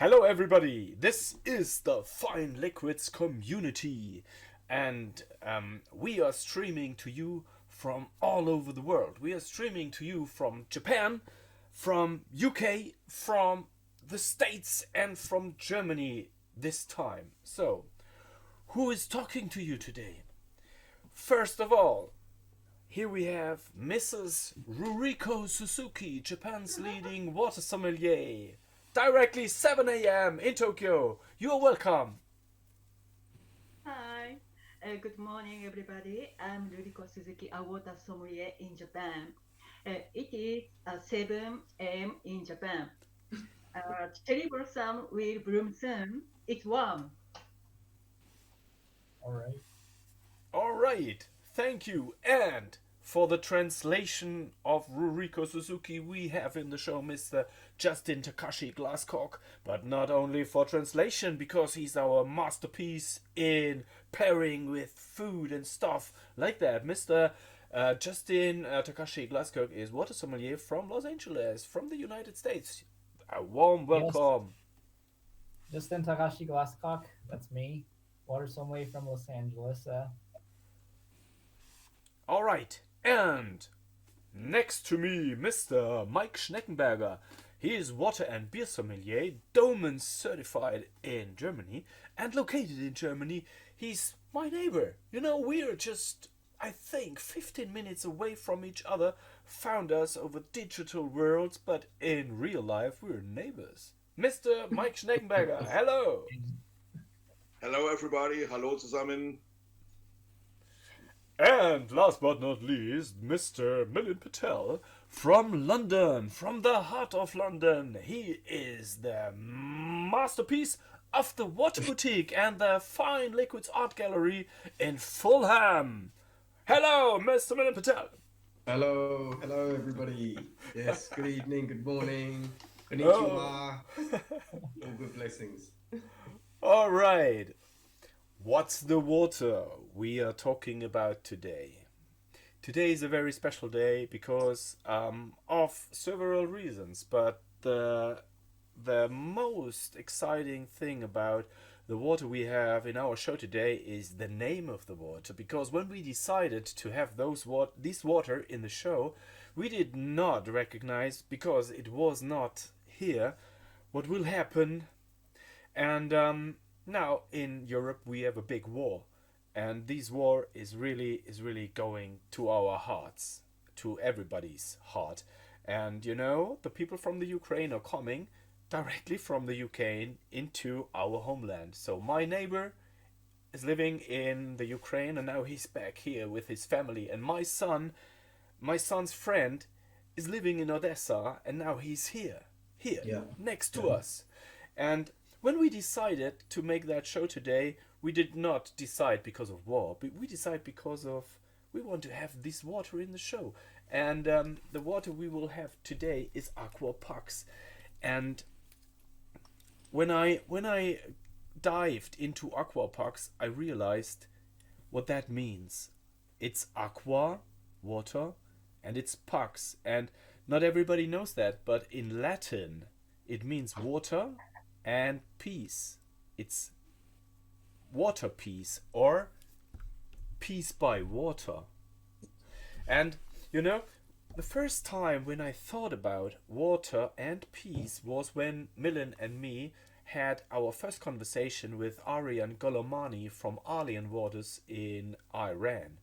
Hello, everybody. This is the Fine Liquids community, and we are streaming to you from all over the world. We are streaming to you from Japan, from UK, from the States, and from Germany this time. So, who is talking to you today? First of all, here we have Mrs. Ruriko Suzuki, Japan's leading water sommelier. Directly 7 a.m. in Tokyo. You are welcome. Hi, good morning, everybody. I'm Ruriko Suzuki, a water sommelier in Japan. It is 7 a.m. in Japan. Cherry blossom will bloom soon. It's warm. All right. All right. Thank you. And for the translation of Ruriko Suzuki, we have in the show Mr. Justin Takashi Glascock. But not only for translation, because he's our masterpiece in pairing with food and stuff like that. Mr. Justin Takashi Glascock is water sommelier from Los Angeles, from the United States. A warm Yes, welcome. Justin Takashi Glascock. That's me. Water sommelier from Los Angeles. All right. And next to me, Mr. Maik Schneckenberger. He is water and beer sommelier, Doemens-certified in Germany and located in Germany. He's my neighbor. You know, we're just, I think, 15 minutes away from each other, found us over digital worlds, but in real life, we're neighbors. Mr. Maik Schneckenberger, hello. Hello everybody, hallo zusammen. And last but not least, Mr. Milin Patel from London, from the heart of London. He is the masterpiece of the Water Boutique and the Fine Liquids Art Gallery in Fulham. Hello, Mr. Milin Patel. Hello everybody. Yes, good evening, good morning, Oh. konnichiwa, all good blessings. All right. What's the water we are talking about today? Today is a very special day because of several reasons, but the most exciting thing about the water we have in our show today is the name of the water. Because when we decided to have this water in the show, we did not recognize, because it was not here, what will happen. And now in Europe we have a big war, and this war is really going to our hearts, to everybody's heart. And you know, the people from the Ukraine are coming directly from the UK into our homeland. So my neighbor is living in the Ukraine, and now he's back here with his family. And my son's friend, is living in Odessa, and now he's here Yeah, next to yeah, us. And when we decided to make that show today, we did not decide because of war, but we decided because of we want to have this water in the show. And the water we will have today is Aquapax. And when I dived into Aquapax, I realized what that means. It's aqua, water, and it's pax. And not everybody knows that, but in Latin, it means water and peace. It's water peace, or peace by water. And you know, the first time when I thought about water and peace was when Milin and me had our first conversation with Aryan Golomani from Alien Waters in Iran.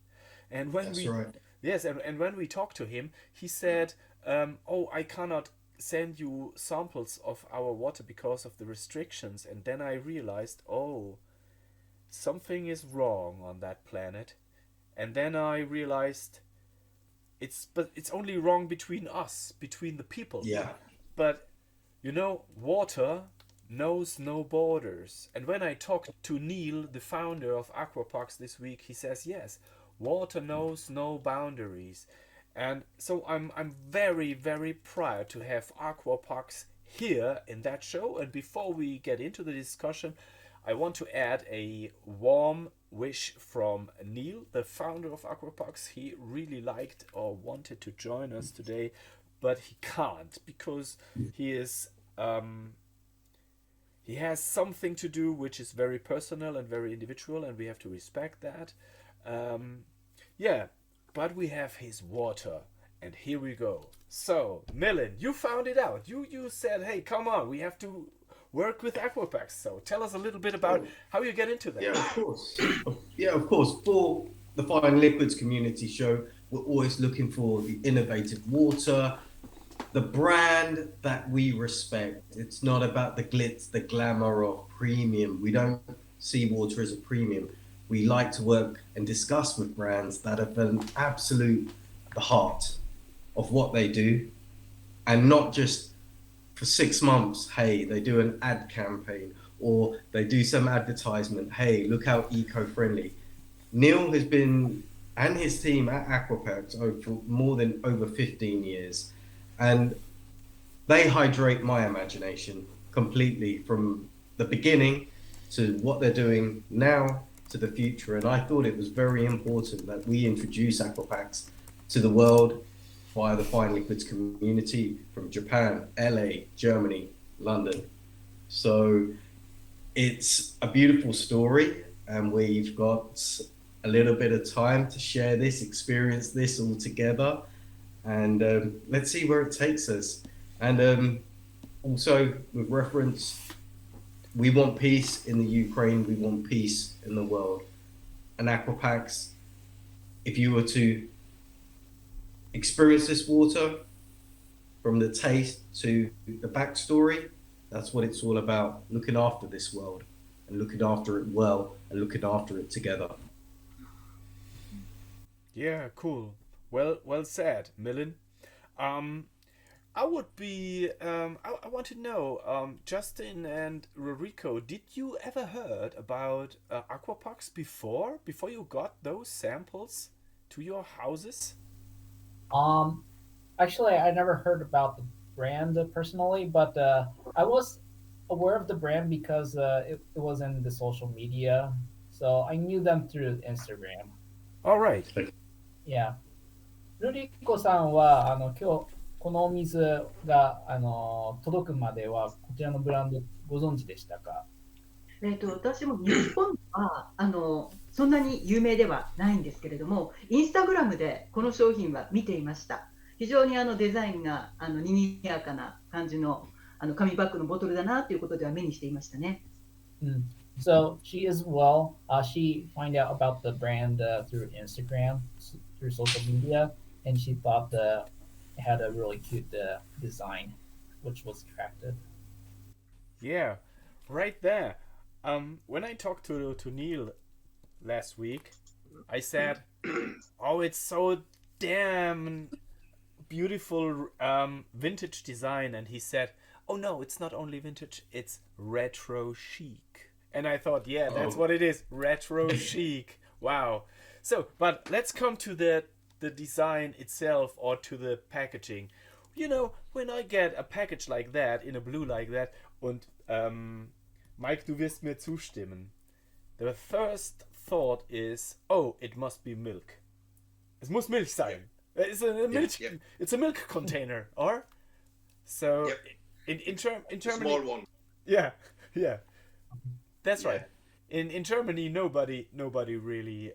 And when that's we right. Yes, and when we talked to him, he said, "Oh, I cannot send you samples of our water because of the restrictions." And then I realized, oh, something is wrong on that planet. And then I realized it's only wrong between us, between the people. Yeah, But you know, water knows no borders. And when I talked to Neil, the founder of Aquaparks this week, he says yes, water knows no boundaries. And so I'm very proud to have Aquaparks here in that show. And before we get into the discussion, I want to add a warm wish from Neil, the founder of Aquapax. He really liked or wanted to join us today, but he can't because he is He has something to do which is very personal and very individual, and we have to respect that. Yeah, but we have his water, and here we go. So, Milin, you found it out. You said, hey, come on, we have to work with Aquapax. So tell us a little bit about how you get into that. Yeah, of course. Yeah, of course. For the Fine Liquids Community Show, we're always looking for the innovative water, the brand that we respect. It's not about the glitz, the glamour of premium. We don't see water as a premium. We like to work and discuss with brands that have an absolute the heart of what they do, and not just for 6 months, hey, they do an ad campaign or they do some advertisement, hey, look how eco-friendly. Neil has been, and his team at Aquapax for more than over 15 years, and they hydrate my imagination completely from the beginning to what they're doing now to the future. And I thought it was very important that we introduce Aquapax to the world via the Fine Liquids community from Japan, LA, Germany, London. So it's a beautiful story, and we've got a little bit of time to share this, experience this all together, and let's see where it takes us. And also with reference, we want peace in the Ukraine, we want peace in the world. And Aquapax, if you were to experience this water from the taste to the backstory, that's what it's all about, looking after this world and looking after it well and looking after it together. Yeah, cool. Well said, Milin. I would be. I want to know, Justin and Ruriko, did you ever heard about Aquapax before you got those samples to your houses? Actually, I never heard about the brand personally, but I was aware of the brand because it was in the social media, so I knew them through Instagram. All right. Yeah. ルリコさんは今日このお水が届くまではこちらのブランドご存知でしたか？私も日本はそんなに有名ではないんですけれども、インスタグラムでこの商品は見ていました。非常にデザインが賑やかな感じの紙パックのボトルだなということでは目にしていましたね。So she as well, she find out about the brand through Instagram, through social media, and she thought it had a really cute design, which was attractive. Yeah, right there. When I talked to Neil last week, I said, "Oh, it's so damn beautiful vintage design," and he said, "Oh no, it's not only vintage; it's retro chic." And I thought, yeah, that's what it is, retro chic. Wow. So, but let's come to the design itself or to the packaging. You know, when I get a package like that, in a blue like that, und Mike, du wirst mir zustimmen. The first thought is, oh, it must be milk. Es muss Milch sein. It's a milk. Yeah. It's a milk container, or so. In Germany, Small one. Yeah. That's right. In Germany, nobody really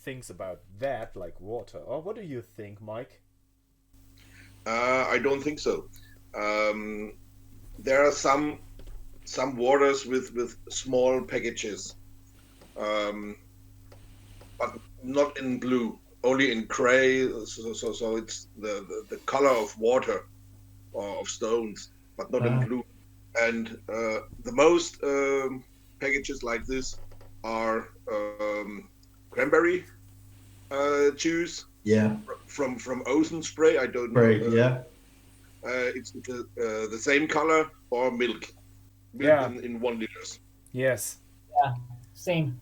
thinks about that like water. Or what do you think, Mike? I don't think so. There are some waters with small packages, but not in blue, only in gray. So it's the color of water or of stones, but not in blue. And the most packages like this are cranberry juice. Yeah. From ocean spray. I don't know. Right. Yeah. It's the same color or milk. Yeah. In 1 liters. Yes. Yeah, same.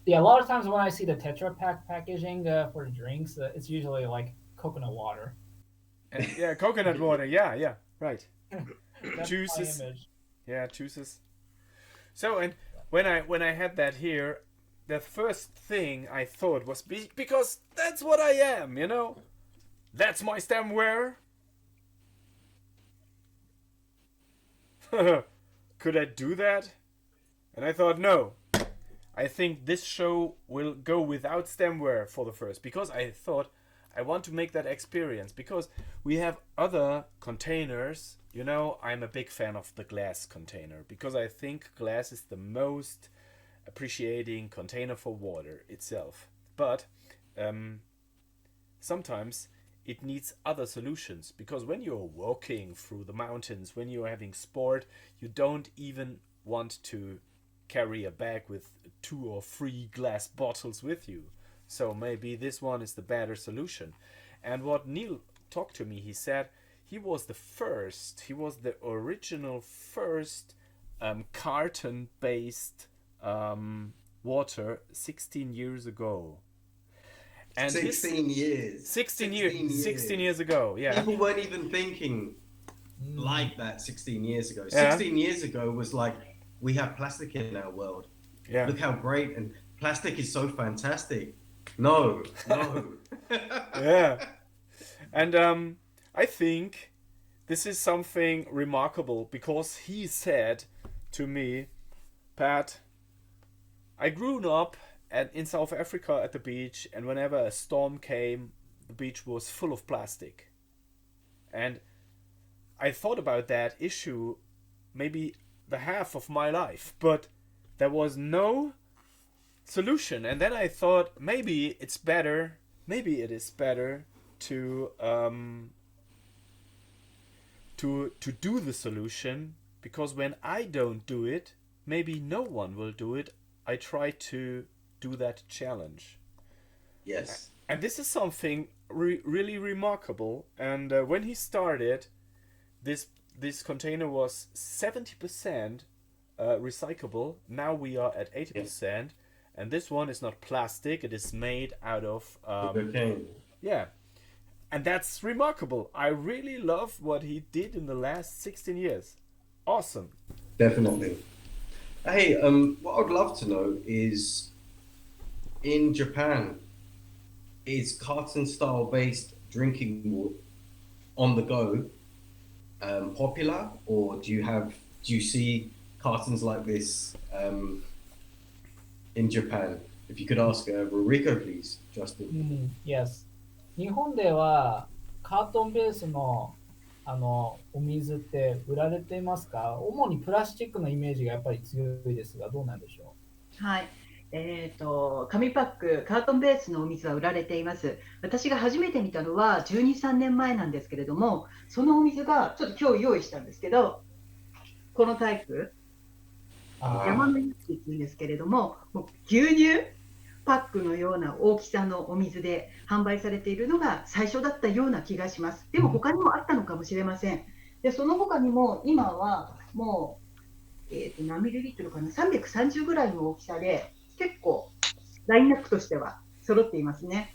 Yeah, a lot of times when I see the Tetra Pak packaging for drinks, it's usually like coconut water. And, yeah, coconut water. Yeah, right. That's Juices. my image. Yeah, juices. So, and when I had that here, the first thing I thought was because that's what I am, you know. That's my stemware. could I do that? And I thought, no. I think this show will go without stemware for the first, because I thought I want to make that experience, because we have other containers. You know, I'm a big fan of the glass container, because I think glass is the most appreciating container for water itself. But sometimes it needs other solutions, because when you're walking through the mountains, when you're having sport, you don't even want to carry a bag with 2 or 3 glass bottles with you. So maybe this one is the better solution. And what Neil talked to me, he said he was the original first carton-based water 16 years ago. And 16 years. 16 years ago, yeah. People weren't even thinking like that 16 years ago. Yeah. 16 years ago was like, we have plastic in our world. Yeah. Look how great, and plastic is so fantastic. No. Yeah. And I think this is something remarkable, because he said to me, Pat, I grew up in South Africa at the beach, and whenever a storm came, the beach was full of plastic. And I thought about that issue maybe the half of my life, but there was no solution. And then I thought maybe it is better to do the solution, because when I don't do it, maybe no one will do it. I try to do that challenge. Yes. And this is something really remarkable. And when he started, this container was 70% recyclable. Now we are at 80%. And this one is not plastic. It is made out of... yeah. And that's remarkable. I really love what he did in the last 16 years. Awesome. Definitely. Hey, what I'd love to know is, in Japan, is carton style based drinking water on the go popular, or do you see cartons like this in Japan? If you could ask Ruriko, please, Justin. Yes. 日本ではカートンベースのお水って売られていますか？主にプラスチックのイメージがやっぱり強いですが、どうなんでしょう？はい。紙パック、カートンベースのお水は売られています。私が初めて見たのは12、3年前なんですけれども、そのお水がちょっと今日用意したんですけど、このタイプ、山の雪っていうんですけれども、もう牛乳パックのような大きさのお水で販売されているのが最初だったような気がします。でも他にもあったのかもしれません。で、その他にも今はもう、何ミリリットルかな、330ぐらいの大きさで結構ラインナップとしては揃っていますね。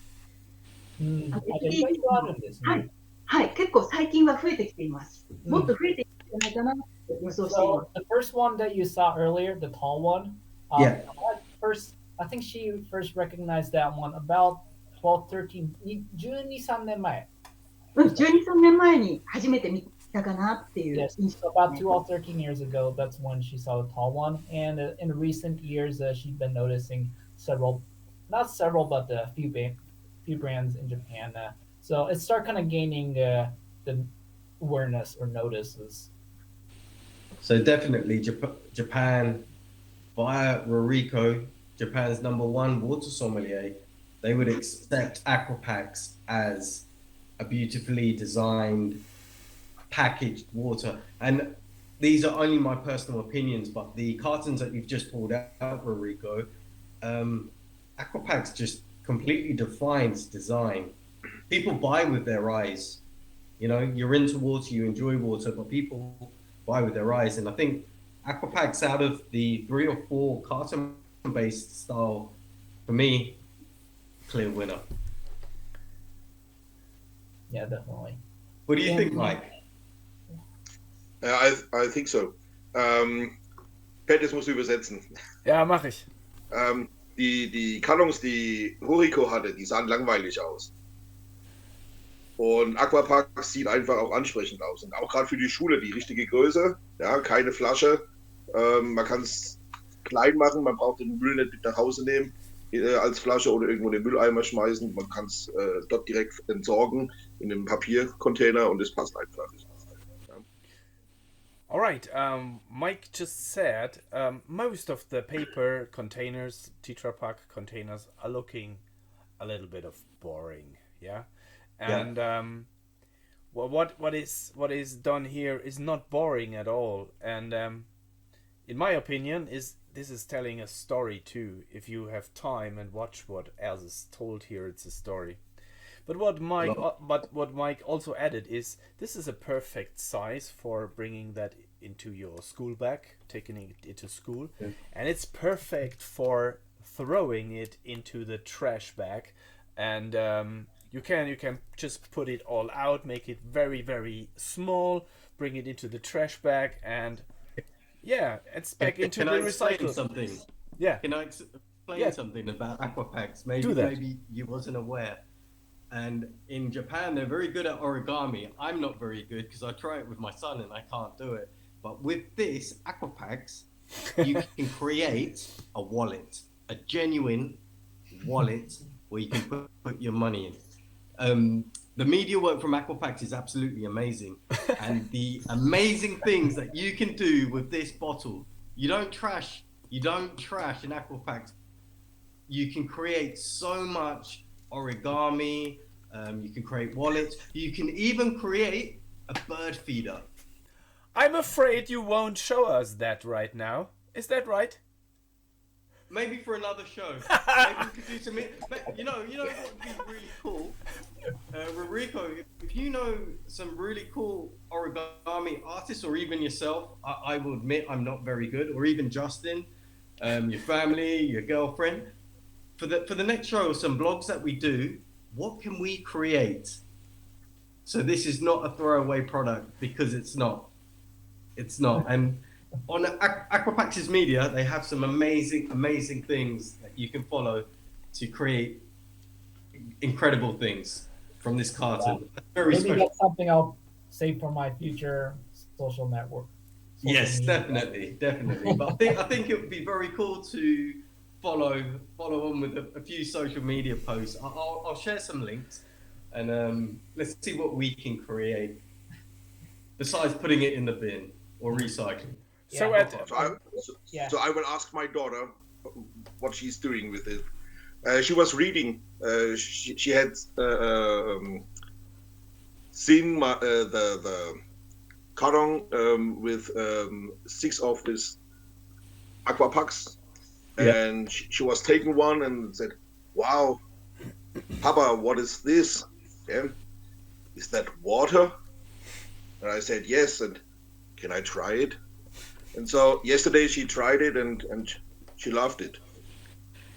はい、はい、結構最近は増えてきています。もっと増えていくんじゃないかなって予想しています。So the first one that you saw earlier, the tall one, I think she first recognized that one about 12, 13, 12、3年前。12、3年前に初めて見たかなっていう。Yes, so about 12 or 13 years ago, that's when she saw the tall one. And in recent years, she's been noticing not several, but a few brands in Japan. So it started kind of gaining the awareness or notices. So definitely Japan, via Ruriko, Japan's #1 water sommelier, they would accept Aquapax as a beautifully designed, packaged water. And these are only my personal opinions, but the cartons that you've just pulled out, Ruriko, Aquapax just completely defines design. People buy with their eyes. You know, you're into water, you enjoy water, but people buy with their eyes. And I think Aquapax, out of the 3 or 4 carton-based style, for me, clear winner. Yeah, definitely. What do you think, Mike? I think so. Pat, jetzt musst du übersetzen. Ja, mach ich. Die Kartons, die Ruriko hatte, die sahen langweilig aus. Und Aquapax sieht einfach auch ansprechend aus. Und auch gerade für die Schule die richtige Größe, ja, keine Flasche, Man kann es klein machen, man braucht den Müll nicht mit nach Hause nehmen als Flasche oder irgendwo in den Mülleimer schmeißen. Man kann es dort direkt entsorgen in einem Papiercontainer und es passt einfach. All right. Mike just said most of the paper containers, Tetra Pak containers, are looking a little bit of boring. Yeah, and well, what is done here is not boring at all. And in my opinion, this is telling a story too. If you have time and watch what else is told here, it's a story. But what Mike also added is this is a perfect size for bringing that into your school bag, taking it into school, and it's perfect for throwing it into the trash bag, and you can just put it all out, make it very very small, bring it into the trash bag, and yeah, it's back into the recycle. Something? Yeah. Can I explain something about Aquapax? Maybe you wasn't aware. And in Japan, they're very good at origami. I'm not very good because I try it with my son and I can't do it. But with this Aquapax, you can create a wallet, a genuine wallet where you can put your money in. The media work from Aquapax is absolutely amazing. And the amazing things that you can do with this bottle, you don't trash an Aquapax. You can create so much origami, you can create wallets, you can even create a bird feeder. I'm afraid you won't show us that right now. Is that right? Maybe for another show. Maybe we could do some. You know what would be really cool? Ruriko, if you know some really cool origami artists, or even yourself, I will admit I'm not very good, or even Justin, your family, your girlfriend. For the next show, some blogs that we do, what can we create? So this is not a throwaway product, because it's not. It's not. And on Aquapax's media, they have some amazing things that you can follow to create incredible things from this carton. Maybe special. That's something I'll save for my future social network. Yes, media. definitely. But I think it would be very cool to follow on with a few social media posts. I'll share some links, and let's see what we can create besides putting it in the bin or recycling. So I will ask my daughter what she's doing with it. She was reading. She had seen the carton with 6 of this Aquapax. And she was taking one and said, "Wow, Papa, what is this? Yeah. Is that water?" And I said, "Yes, and can I try it?" And so yesterday she tried it and she loved it.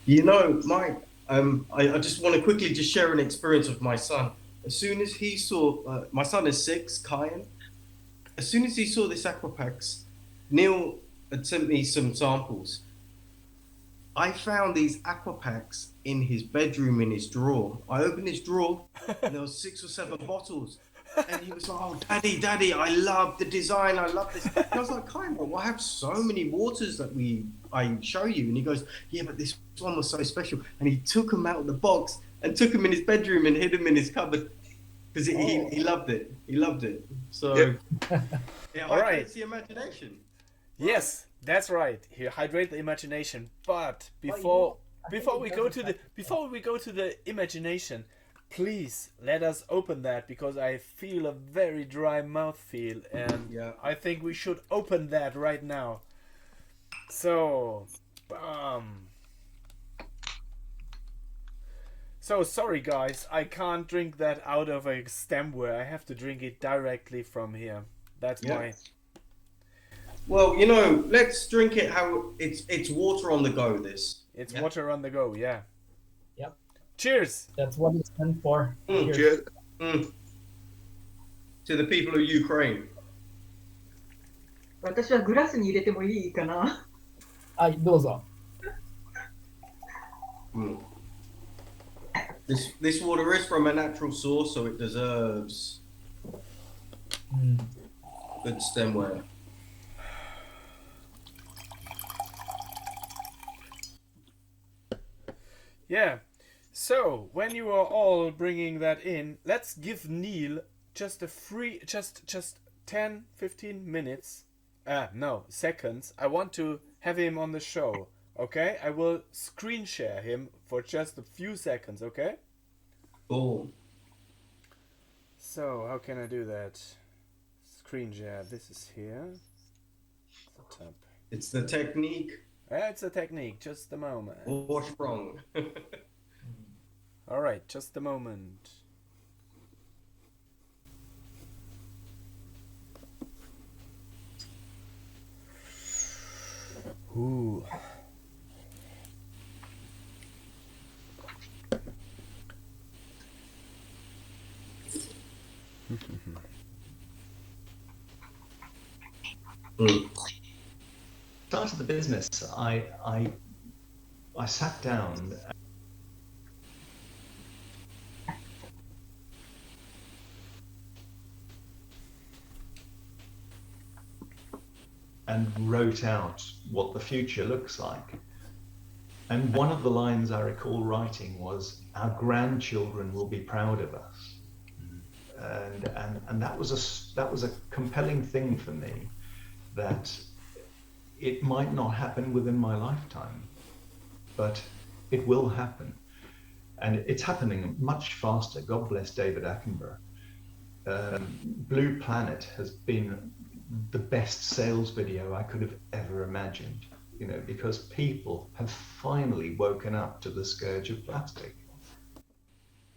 You know, Mike, I just want to quickly just share an experience with my son. As soon as he saw, my son is 6, Kyan. As soon as he saw this Aquapax, Neil had sent me some samples. I found these Aquapax in his bedroom in his drawer. I opened his drawer and there was 6 or 7 bottles. And he was like, "Oh, Daddy, I love the design. I love this." And I was like, "Kind of, I have so many waters that I show you." And he goes, "Yeah, but this one was so special." And he took them out of the box and took them in his bedroom and hid them in his cupboard because he loved it. He loved it. So, yeah, all right. It's the imagination. Yes, that's right. Here, hydrate the imagination. But before we go to the imagination, please let us open that, because I feel a very dry mouthfeel, and I think we should open that right now. So, So sorry guys, I can't drink that out of a stemware. I have to drink it directly from here. That's why. Well, let's drink it how it's water on the go. It's water on the go. Yeah. Yep. Cheers. That's what it's meant for. Cheers. To the people of Ukraine. 私はグラスに入れてもいいかな。はい、どうぞ。This water is from a natural source, so it deserves good stemware. Yeah. So when you are all bringing that in, let's give Neil just a free, just 10, 15 minutes. No, seconds. I want to have him on the show. Okay, I will screen share him for just a few seconds. Okay. Boom. So how can I do that? Screen share. This is here. The tab. It's the technique. It's a technique. Just a moment. What's wrong? All right, just a moment. Ooh. Started the business, I sat down and wrote out what the future looks like. And one of the lines I recall writing was, "Our grandchildren will be proud of us." And that was a compelling thing for me, that it might not happen within my lifetime, but it will happen. And it's happening much faster. God bless David Attenborough. Blue Planet has been the best sales video I could have ever imagined, you know, because people have finally woken up to the scourge of plastic.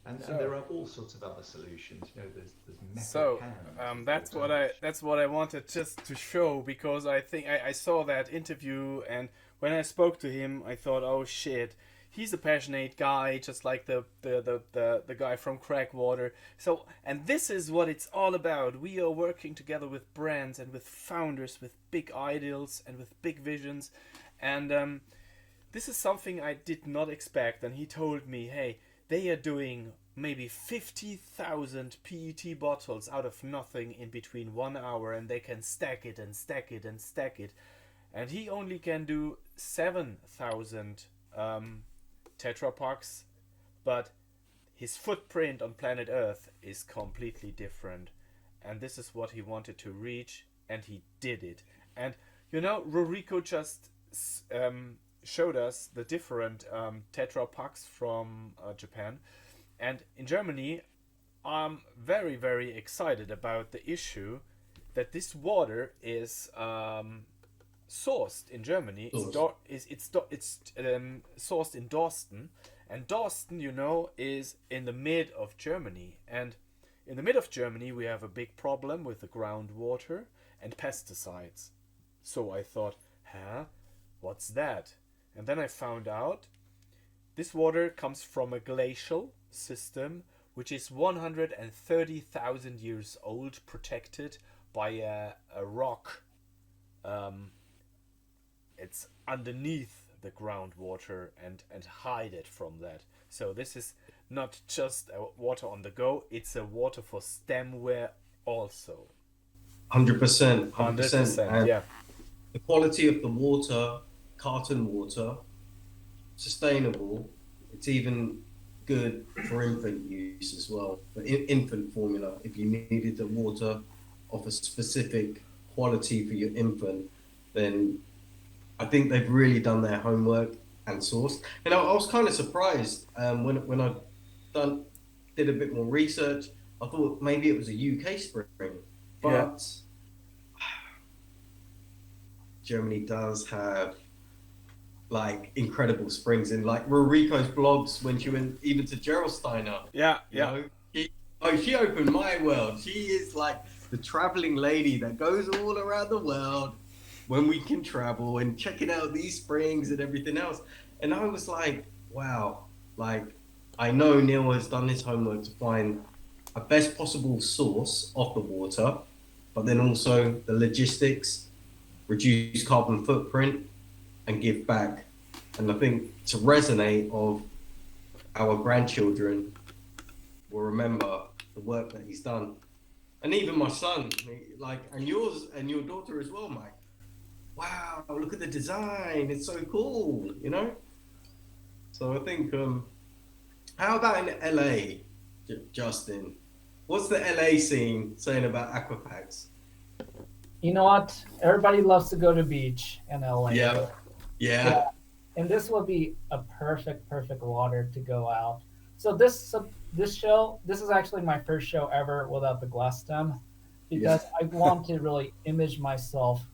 And there are all sorts of other solutions. You know, there's metal So cans. that's what I wanted just to show, because I think I saw that interview, and when I spoke to him, I thought, oh shit, he's a passionate guy, just like the guy from Crackwater. So, and this is what it's all about. We are working together with brands and with founders with big ideals and with big visions, and this is something I did not expect. And he told me, hey, they are doing maybe 50,000 PET bottles out of nothing in between 1 hour, and they can stack it and stack it and stack it. And he only can do 7,000 Tetra Paks, but his footprint on planet Earth is completely different. And this is what he wanted to reach, and he did it. And you know, Ruriko just showed us the different Tetra Paks from Japan, and in Germany I'm very, very excited about the issue that this water is sourced in Germany. It's sourced in Dorsten, and Dorsten, you know, is in the mid of Germany, and in the mid of Germany we have a big problem with the groundwater and pesticides. So I thought, what's that? And then I found out this water comes from a glacial system which is 130,000 years old, protected by a rock. It's underneath the groundwater and hide it from that. So this is not just a water on the go, it's a water for stemware also. 100%. 100%, yeah. The quality of the water, carton water, sustainable. It's even good for infant use as well, for infant formula. If you needed the water of a specific quality for your infant, then I think they've really done their homework and sourced. And I was kind of surprised when I did a bit more research. I thought maybe it was a UK spring, but Germany does have like incredible springs, in like Ruriko's blogs when she went even to Gerolsteiner. She opened my world. She is like the traveling lady that goes all around the world when we can travel and checking out these springs and everything else. And I was like, wow, like I know Neil has done his homework to find a best possible source of the water, but then also the logistics, reduce carbon footprint, and give back. And I think to resonate of our grandchildren will remember the work that he's done. And even my son, like, and yours and your daughter as well, Mike. Wow, look at the design. It's so cool, you know? So I think, how about in LA, Justin? What's the LA scene saying about Aquapax? You know what? Everybody loves to go to beach in LA. Yeah. Yeah. And this would be a perfect water to go out. So this show, this is actually my first show ever without the glass stem, because I want to really image myself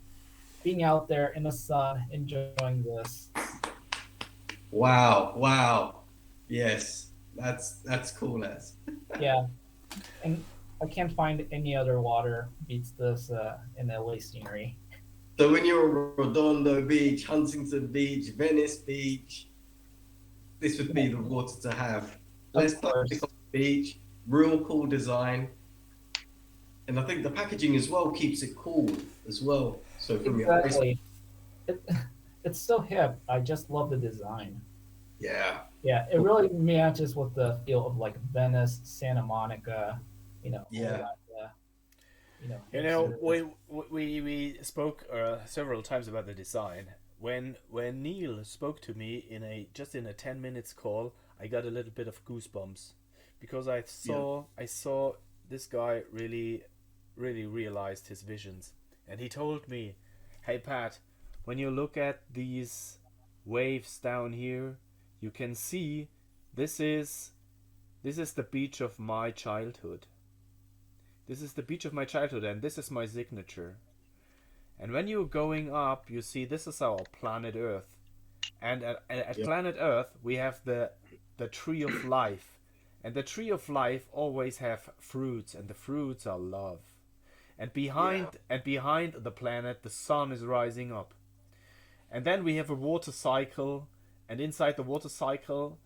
being out there in the sun, enjoying this. Wow. Yes, that's cool as. Yeah, and I can't find any other water beats this in LA scenery. So when you're at Redondo Beach, Huntington Beach, Venice Beach, this would be the water to have. Less plastic on the beach, real cool design. And I think the packaging as well keeps it cool as well. So from Exactly. It's so hip. I just love the design. Yeah. Yeah, it really matches with the feel of like Venice, Santa Monica, you know. Yeah. All that, You know, we spoke several times about the design. When Neil spoke to me in a 10 minutes call, I got a little bit of goosebumps, because I saw this guy really realized his visions, and he told me, "Hey Pat, when you look at these waves down here, you can see this is the beach of my childhood. This is the beach of my childhood, and this is my signature. And when you're going up, you see this is our planet Earth. And at planet Earth, we have the tree of life. And the tree of life always have fruits, and the fruits are love. And behind the planet, the sun is rising up. And then we have a water cycle, and inside the water cycle,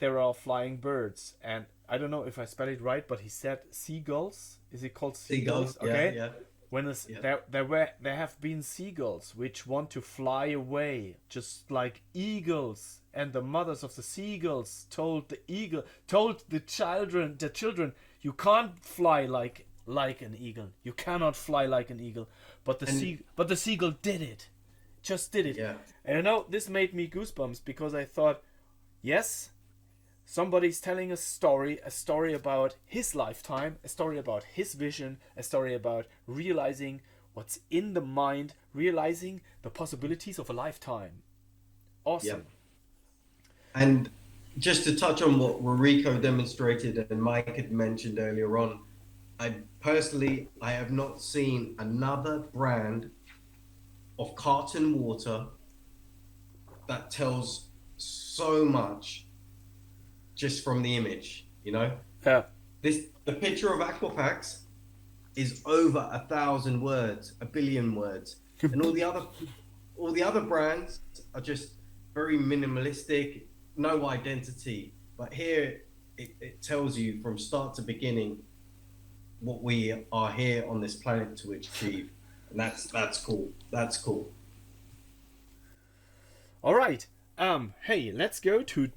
there are flying birds. And I don't know if I spell it right, but he said seagulls. Is it called seagulls? Okay. Yeah. When there have been seagulls which want to fly away, just like eagles, and the mothers of the seagulls told the children, you can't fly like an eagle. You cannot fly like an eagle. But the seagull did it. Just did it. Yeah. And I know this made me goosebumps, because I thought, yes, somebody's telling a story about his lifetime, a story about his vision, a story about realizing what's in the mind, realizing the possibilities of a lifetime. Awesome. Yeah. And just to touch on what Ruriko demonstrated and Mike had mentioned earlier on, I have not seen another brand of carton water that tells so much just from the image, you know. Yeah. The picture of Aquapax is over 1,000 words, 1 billion words, and all the other brands are just very minimalistic, no identity. But here, it tells you from start to beginning what we are here on this planet to achieve, and that's cool. That's cool. All right. Hey, let's go to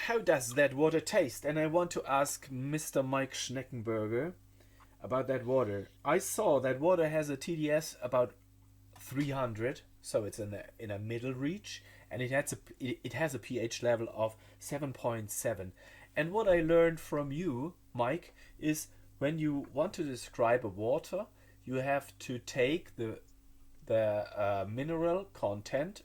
how does that water taste? And I want to ask Mr. Maik Schneckenberger about that water. I saw that water has a TDS about 300, so it's in a middle reach, and it has a pH level of 7.7. And what I learned from you, Mike, is when you want to describe a water, you have to take the mineral content,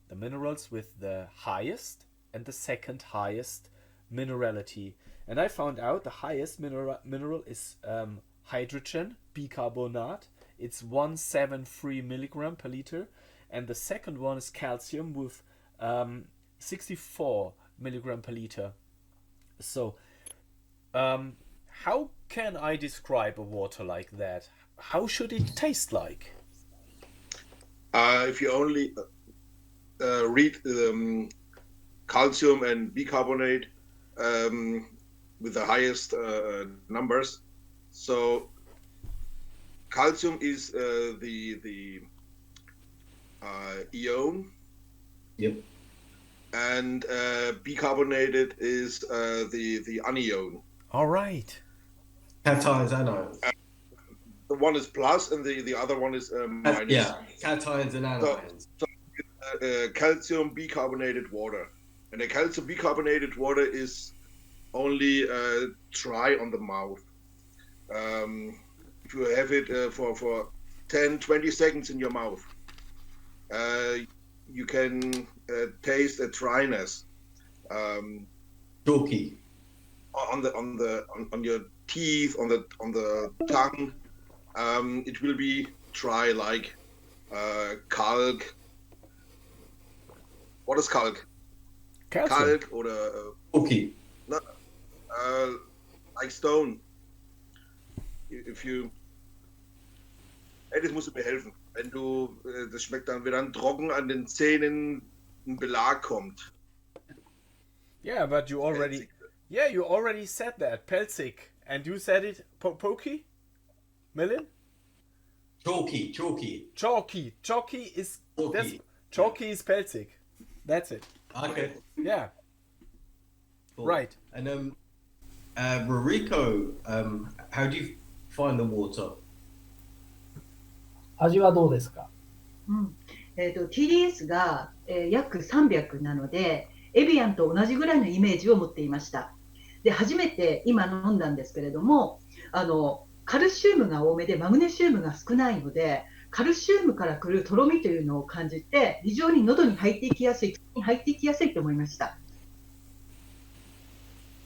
the minerals with the highest and the second highest minerality. And I found out the highest mineral is hydrogen bicarbonate. It's 173 milligram per liter. And the second one is calcium with 64 milligram per liter. So how can I describe a water like that? How should it taste like? If you only read calcium and bicarbonate with the highest numbers. So calcium is the ion. Yep. And bicarbonated is the anion. All right. Cations, anions. The one is plus, and the other one is minus. Yeah, cations and anions. So calcium bicarbonated water. And the calcium bicarbonated water is only dry on the mouth. If you have it for 10, 20 seconds in your mouth, you can taste a dryness Chalky. on your teeth, on the tongue. It will be dry like kalk. What is kalk? Calcium. Kalk oder Chalky. like stone. If you, hey, das musst du mir helfen. Wenn du, das schmeckt dann, wenn dann trocken an den Zähnen ein Belag kommt. Yeah, but you already, you already said that, pelzig, and you said it, pokey, Milin? Chalky. Chalky is Chalky. chalky is pelzig. That's it. Okay. Yeah. Cool. Right. And Ruriko, how do you find the water? 味はどうですか？TDS が、約300なので、エビアンと同じぐらいのイメージを持っていました。で、初めて今飲んだんですけれども、カルシウムが多めでマグネシウムが少ないので、カルシウムから来るとろみというのを感じて、非常に喉に入っていきやすいと思いました。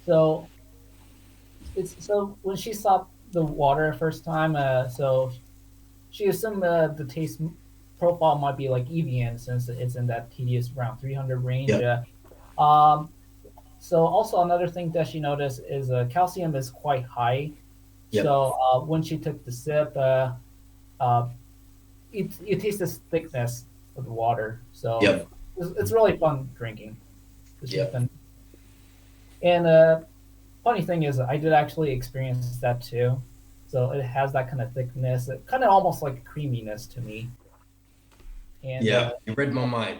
So when she saw the water first time, so she assumed the taste profile might be like Evian since it's in that tedious around 300 range. Yeah. So also another thing that she noticed is calcium is quite high. Yep. So when she took the sip, you taste this thickness of the water. So Yep. it's really fun drinking. Yep. And funny thing is, I did actually experience that too. So it has that kind of thickness, kind of almost like creaminess to me. And, you read my mind.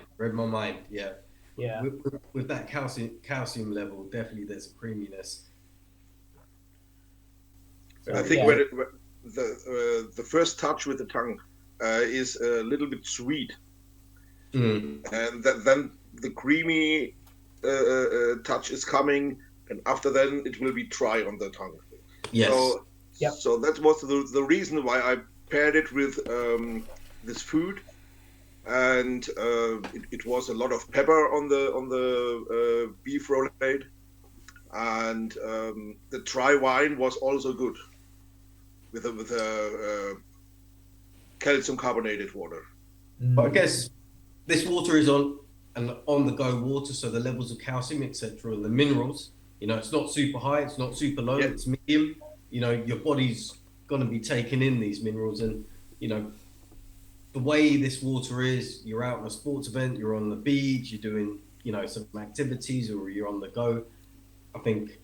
Yeah. Yeah. With that calcium level, definitely there's a creaminess. I think when the first touch with the tongue is a little bit sweet, and then the creamy touch is coming, and after then it will be dry on the tongue. Yes. So that was the reason why I paired it with this food, and it was a lot of pepper on the beef roulade, and the dry wine was also good with a calcium carbonated water. But I guess this water is on the go water, so the levels of calcium, etc., the minerals, it's not super high, it's not super low, it's medium. Your body's going to be taking in these minerals, and the way this water is, you're out on a sports event, you're on the beach, you're doing some activities, or you're on the go. I think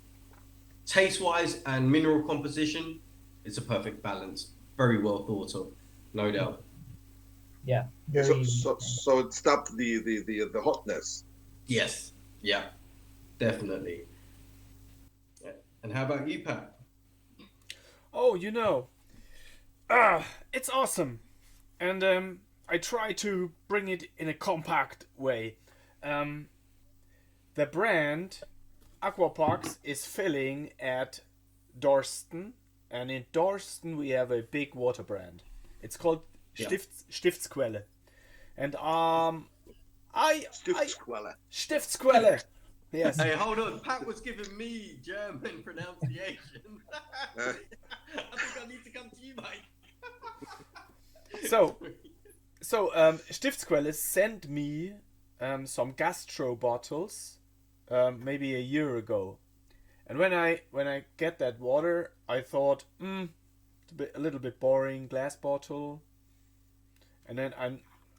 taste wise and mineral composition, it's a perfect balance. Very well thought of, no doubt. Yeah. So it stopped the hotness. Yes. Yeah. Definitely. Yeah. And how about you, Pat? Oh, it's awesome, and I try to bring it in a compact way. The brand Aquapax is filling at Dorsten, and in Dorsten we have a big water brand. It's called Stiftsquelle, and Stiftsquelle. Yes. Hey, hold on. Pat was giving me German pronunciation. I think I need to come to you, Mike. So Stiftsquelle sent me some gastro bottles maybe a year ago, and when I get that water, I thought, it's a little bit boring glass bottle, and then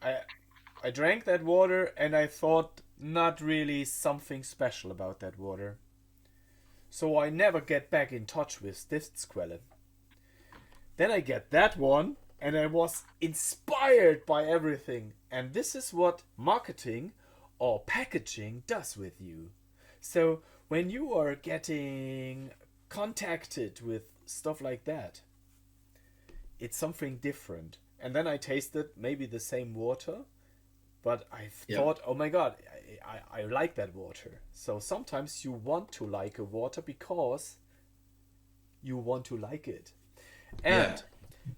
I drank that water, and I thought not really something special about that water. So I never get back in touch with Stiftsquelle. Then I get that one, and I was inspired by everything. And this is what marketing or packaging does with you. So when you are getting contacted with stuff like that, it's something different. And then I tasted maybe the same water, but I Yeah. thought, oh my god, I like that water. So sometimes you want to like a water because you want to like it. And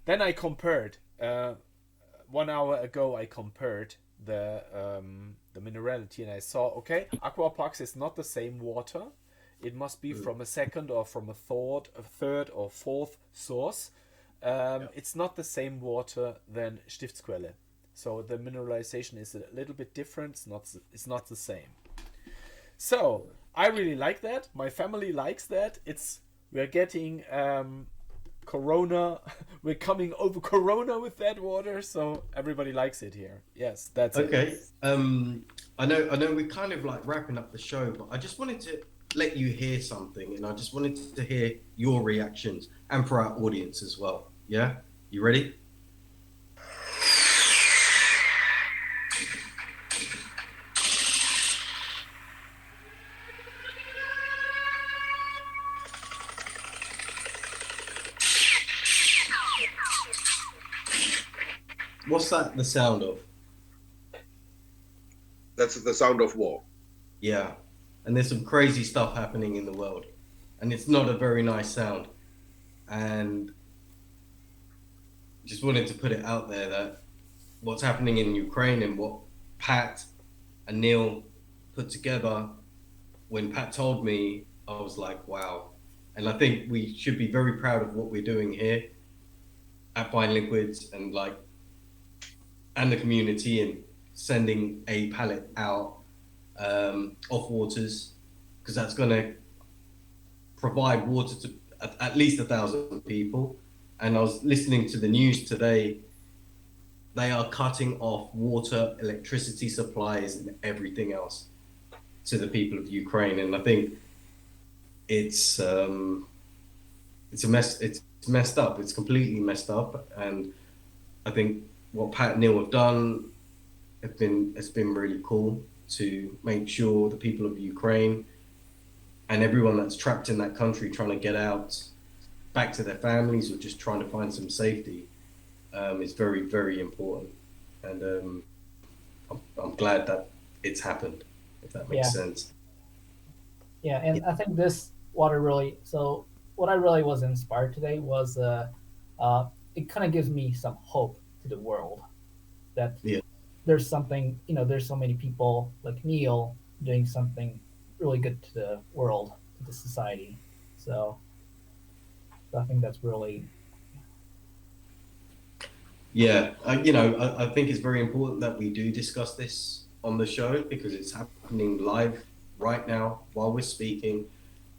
then I compared. 1 hour ago, I compared the minerality, and I saw, okay, Aquapax is not the same water. It must be from a second or from a third or fourth source. It's not the same water than Stiftsquelle. So the mineralization is a little bit different. It's not the same. So I really like that. My family likes that. We're getting Corona. We're coming over Corona with that water, so everybody likes it here. Yes, that's it. Okay. I know we're kind of like wrapping up the show, but I just wanted to let you hear something, and I just wanted to hear your reactions, and for our audience as well. Yeah, you ready? What's that the sound of? That's the sound of war. Yeah, and there's some crazy stuff happening in the world, and it's not a very nice sound. And just wanted to put it out there that what's happening in Ukraine and what Pat and Neil put together, when Pat told me, I was like, wow. And I think we should be very proud of what we're doing here at Fine Liquids and the community, and sending a pallet out off waters, because that's going to provide water to at least 1,000 people. And I was listening to the news today. They are cutting off water, electricity supplies, and everything else to the people of Ukraine. And I think it's a mess. It's messed up. It's completely messed up. And I think what Pat and Neil have done has been really cool to make sure the people of Ukraine and everyone that's trapped in that country trying to get out back to their families or just trying to find some safety is very, very important. And I'm glad that it's happened, if that makes sense. Yeah, and I think this water really, so what I really was inspired today was it kind of gives me some hope to the world that there's something, there's so many people like Neil doing something really good to the world, to the society. So I think that's really. Yeah, I think it's very important that we do discuss this on the show, because it's happening live right now while we're speaking.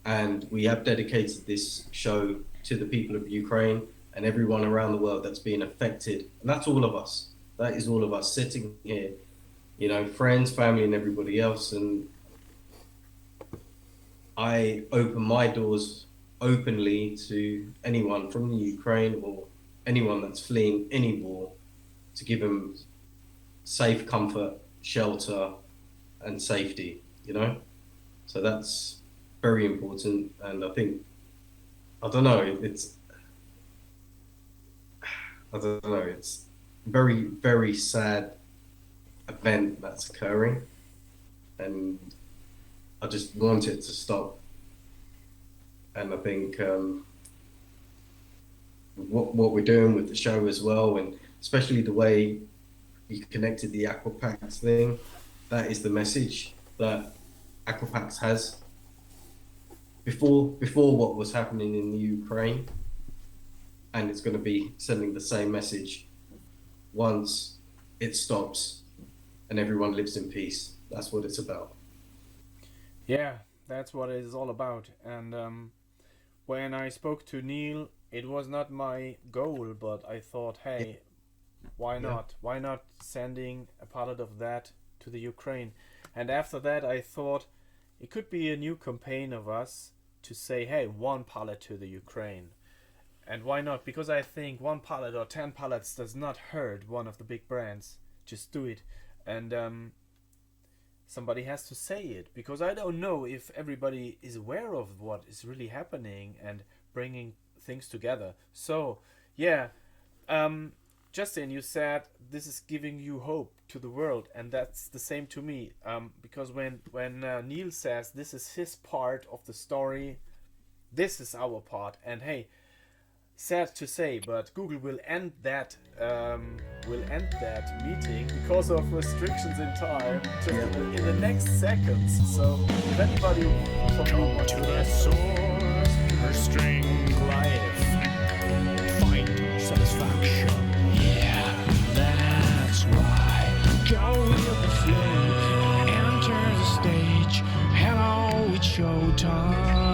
And we have dedicated this show to the people of Ukraine and everyone around the world that's being affected. And that's all of us. That is all of us sitting here, friends, family, and everybody else. And I open my doors openly to anyone from the Ukraine or anyone that's fleeing any war, to give them safe, comfort, shelter, and safety, So that's very important. And I think, it's very, very sad event that's occurring. And I just want it to stop. And I think what we're doing with the show as well, and especially the way you connected the Aquapax thing, that is the message that Aquapax has. Before what was happening in the Ukraine, and it's going to be sending the same message once it stops and everyone lives in peace. That's what it's about. Yeah, that's what it is all about. And when I spoke to Neil, it was not my goal, but I thought, hey, why not? Why not sending a pallet of that to the Ukraine? And after that, I thought it could be a new campaign of us to say, hey, 1 pallet to the Ukraine. And why not? Because I think 1 pallet or 10 pallets does not hurt one of the big brands. Just do it. And somebody has to say it, because I don't know if everybody is aware of what is really happening and bringing things together. So, yeah, Justin, you said this is giving you hope to the world, and that's the same to me. Because when Neil says this is his part of the story, this is our part. And hey, sad to say, but Google will end that meeting because of restrictions in time just in the next seconds. So if anybody from you wants To the source, restrained life, find satisfaction. Yeah, that's right. Go with the flow, enter the stage. Hello, it's showtime.